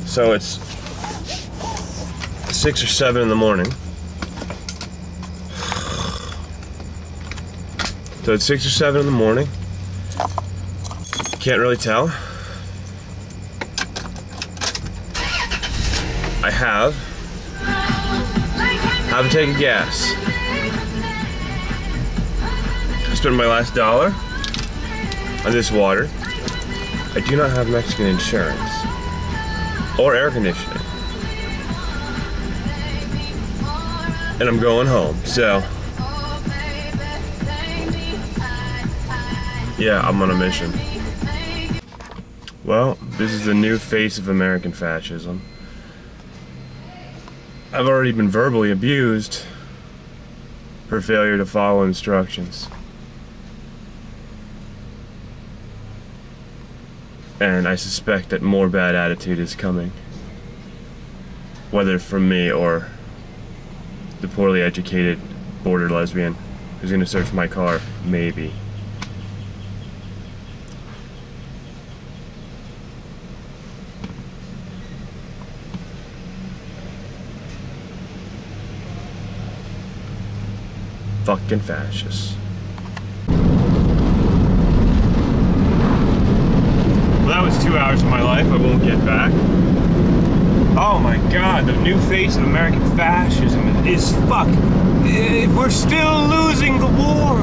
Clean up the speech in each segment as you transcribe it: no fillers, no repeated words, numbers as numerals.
So it's 6 or 7 in the morning. So it's 6 or 7 in the morning. Can't really tell. I haven't taken gas. I spent my last $1 on this water. I do not have Mexican insurance or air conditioning. And I'm going home, so yeah, I'm on a mission. Well, this is the new face of American fascism. I've already been verbally abused for failure to follow instructions. And I suspect that more bad attitude is coming. Whether from me or the poorly educated border lesbian who's gonna search my car, maybe. Fucking fascists. Well, that was 2 hours of my life I won't get back. Oh my God, the new face of American fascism is fuck. We're still losing the war.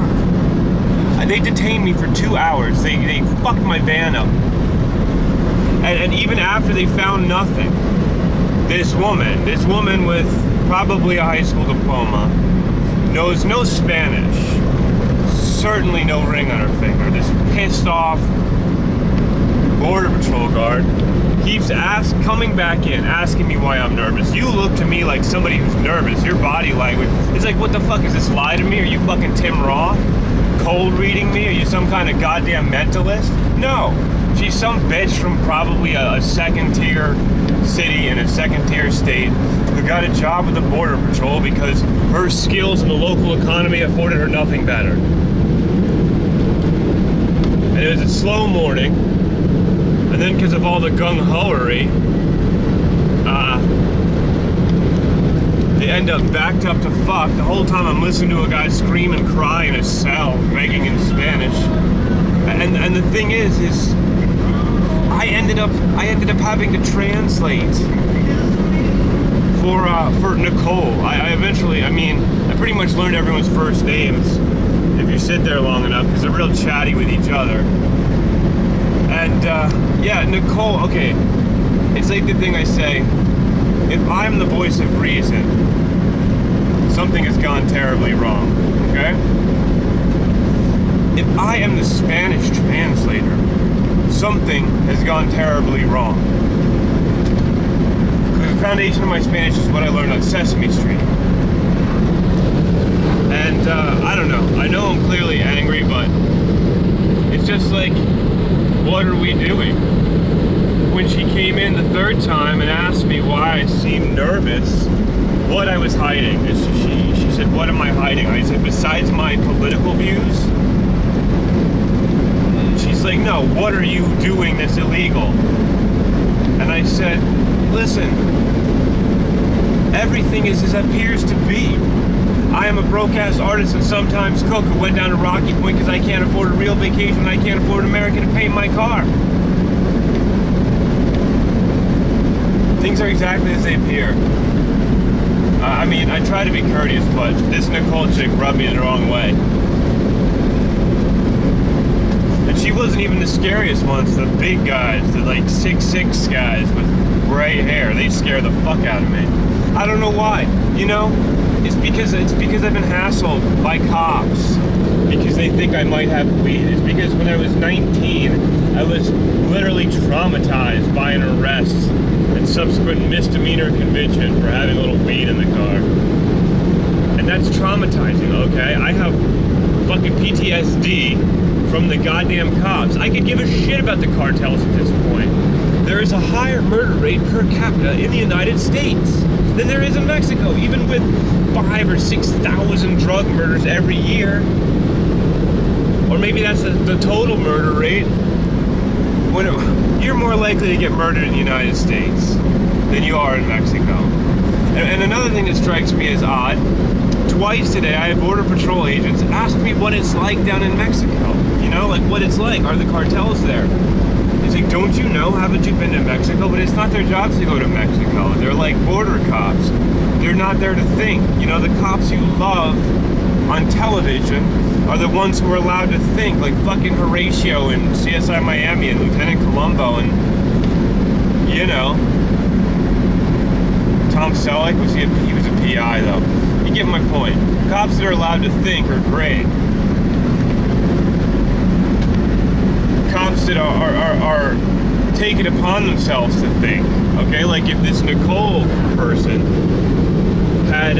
They detained me for 2 hours. They fucked my van up. And even after they found nothing, this woman with probably a high school diploma, knows no Spanish, certainly no ring on her finger, this pissed off Border Patrol guard keeps coming back in, asking me why I'm nervous. You look to me like somebody who's nervous. Your body language. It's like, what the fuck is this, lie to me? Are you fucking Tim Roth? Cold reading me? Are you some kind of goddamn mentalist? No. She's some bitch from probably a second tier city in a second tier state who got a job with the Border Patrol because her skills in the local economy afforded her nothing better. And it was a slow morning. And then because of all the gung-ho-ery, they end up backed up to fuck. The whole time I'm listening to a guy scream and cry in a cell, begging in Spanish. And the thing is I ended up having to translate for Nicole. I eventually, I pretty much learned everyone's first names if you sit there long enough, because they're real chatty with each other. And yeah, Nicole, okay, it's like the thing I say, if I'm the voice of reason, something has gone terribly wrong, okay? If I am the Spanish translator, something has gone terribly wrong. Because the foundation of my Spanish is what I learned on Sesame Street. And I don't know, I know I'm clearly angry, but it's just like, what are we doing? When she came in the third time and asked me why I seemed nervous, what I was hiding. She said, what am I hiding? I said, besides my political views? She's like, no, what are you doing that's illegal? And I said, listen, everything is as it appears to be. I am a broke-ass artist and sometimes cook who went down to Rocky Point because I can't afford a real vacation and I can't afford an American to paint my car. Things are exactly as they appear. I try to be courteous, but this Nicole chick rubbed me the wrong way. And she wasn't even the scariest ones, the big guys, the like 6'6" guys with gray hair. They scare the fuck out of me. I don't know why, you know? It's because I've been hassled by cops because they think I might have weed. It's because when I was 19, I was literally traumatized by an arrest and subsequent misdemeanor conviction for having a little weed in the car. And that's traumatizing, okay? I have fucking PTSD from the goddamn cops. I could give a shit about the cartels at this point. There is a higher murder rate per capita in the United States than there is in Mexico, even with 5,000 or 6,000 drug murders every year. Or maybe that's the total murder rate. You're more likely to get murdered in the United States. than you are in Mexico. And another thing that strikes me as odd, twice today I had Border Patrol agents ask me what it's like down in Mexico. You know, like what it's like. Are the cartels there? It's like, don't you know? Haven't you been to Mexico? But it's not their jobs to go to Mexico. They're like border cops. They're not there to think. You know, the cops you love on television are the ones who are allowed to think, like fucking Horatio and CSI Miami and Lieutenant Columbo and, you know, Tom Selleck, he was a PI though. You get my point. Cops that are allowed to think are great. Cops that are taking upon themselves to think. Okay, like if this Nicole person had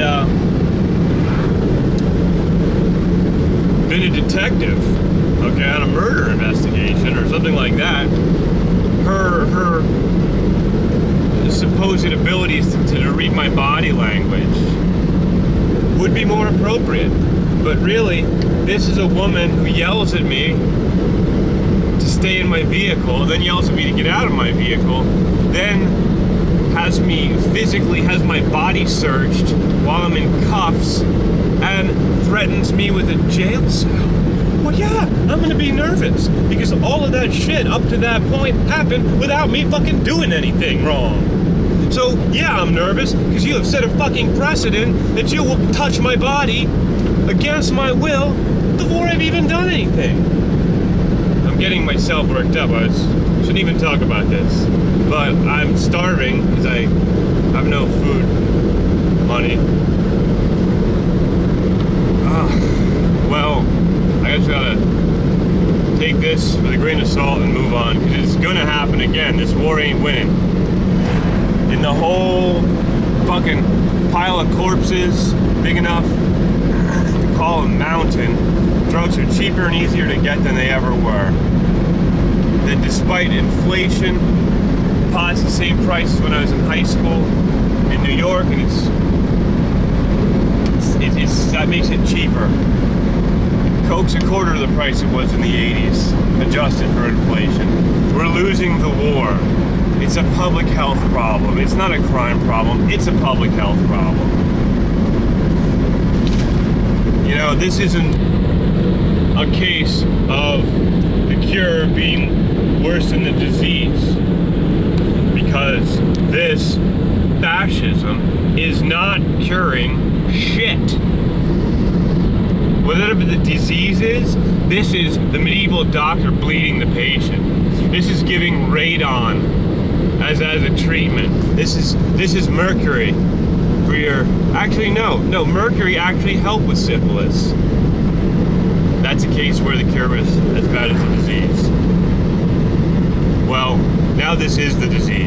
been a detective, okay, on a murder investigation or something like that, her supposed abilities to read my body language would be more appropriate. But really, this is a woman who yells at me to stay in my vehicle, then yells at me to get out of my vehicle, then has my body searched while I'm in cuffs, and threatens me with a jail cell. Well, yeah, I'm gonna be nervous, because all of that shit up to that point happened without me fucking doing anything wrong. So, yeah, I'm nervous, because you have set a fucking precedent that you will touch my body against my will before I've even done anything. I'm getting myself worked up. I shouldn't even talk about this. But I'm starving, because I have no food money. Well, I just gotta take this with a grain of salt and move on, because it's gonna happen again. This war ain't winning. In the whole fucking pile of corpses, big enough to call a mountain, drugs are cheaper and easier to get than they ever were. That despite inflation, pot's the same price as when I was in high school in New York, and that makes it cheaper. Coke's a quarter of the price it was in the 80s, adjusted for inflation. We're losing the war. It's a public health problem. It's not a crime problem. It's a public health problem. You know, this isn't a case of the cure being worse than the disease, because this fascism is not curing shit. Whatever the disease is, this is the medieval doctor bleeding the patient. This is giving radon as a treatment. This is mercury for your, actually no, mercury actually helped with syphilis. That's a case where the cure is as bad as the disease. Well, now this is the disease.